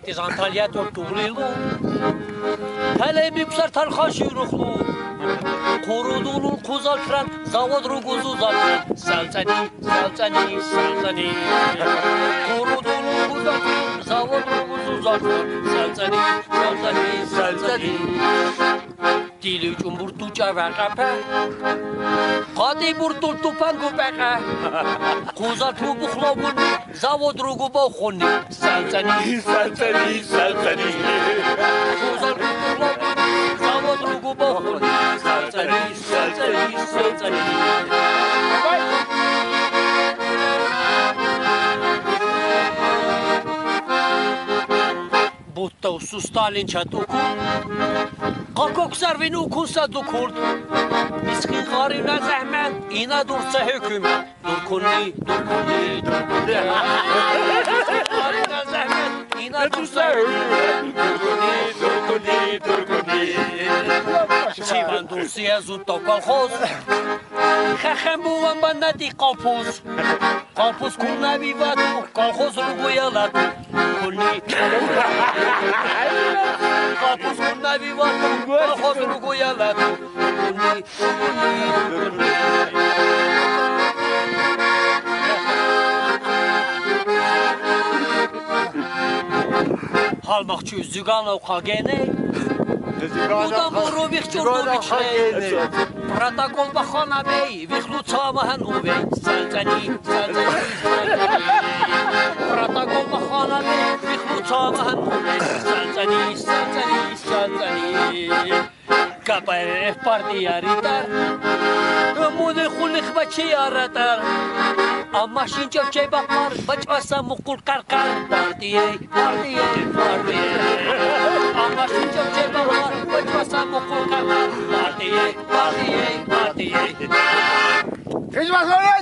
Partizan Antalya Tortuğlu Hele mikser tarxaş yürüklü Korudulun kuzaltıran Zavod ruguzu zaten Selteni Korudulun kuzaltıran Zavod ruguzu zaten Selteni Dili cumburtu cevaqapa Qadi burtul tupan gubaqa Kuzaltu buxlabun Zavod rugu boxuni Selteni Kuzaltu buxlabun Zavod rugu boxuni Selteni Butta usu Stalin çatuku Kakok servinu kusa dukurd Miskin garine zahmet İna dursa hükümet Durkunni Garine zahmet İna dursa hükümet Durkunni Çivan dursiye zutta kolhoz Xaxem buvan bana di kalpuz Kalpuz kurna vivadu Kolhoz ruguyalat Kulni Kalpuz kurna vivadu Kolhoz ruguyalat Kulni Halmakçı Zyuganov Kagene Budan Borovich Çornovich Протокол Бахана Бey Вихлу Цамахан Увей Selteni Протокол Бахана Bey Вихлу Цамахан Увей Selteni KPRF partiya ritar Ömüne xulik bachi yaratar Ama şinçak çey bakmar Baçmasa mukul karkar Partiye Ama şinçak çey bakmar Baçmasa mukul karkar Partiye Hiç basın!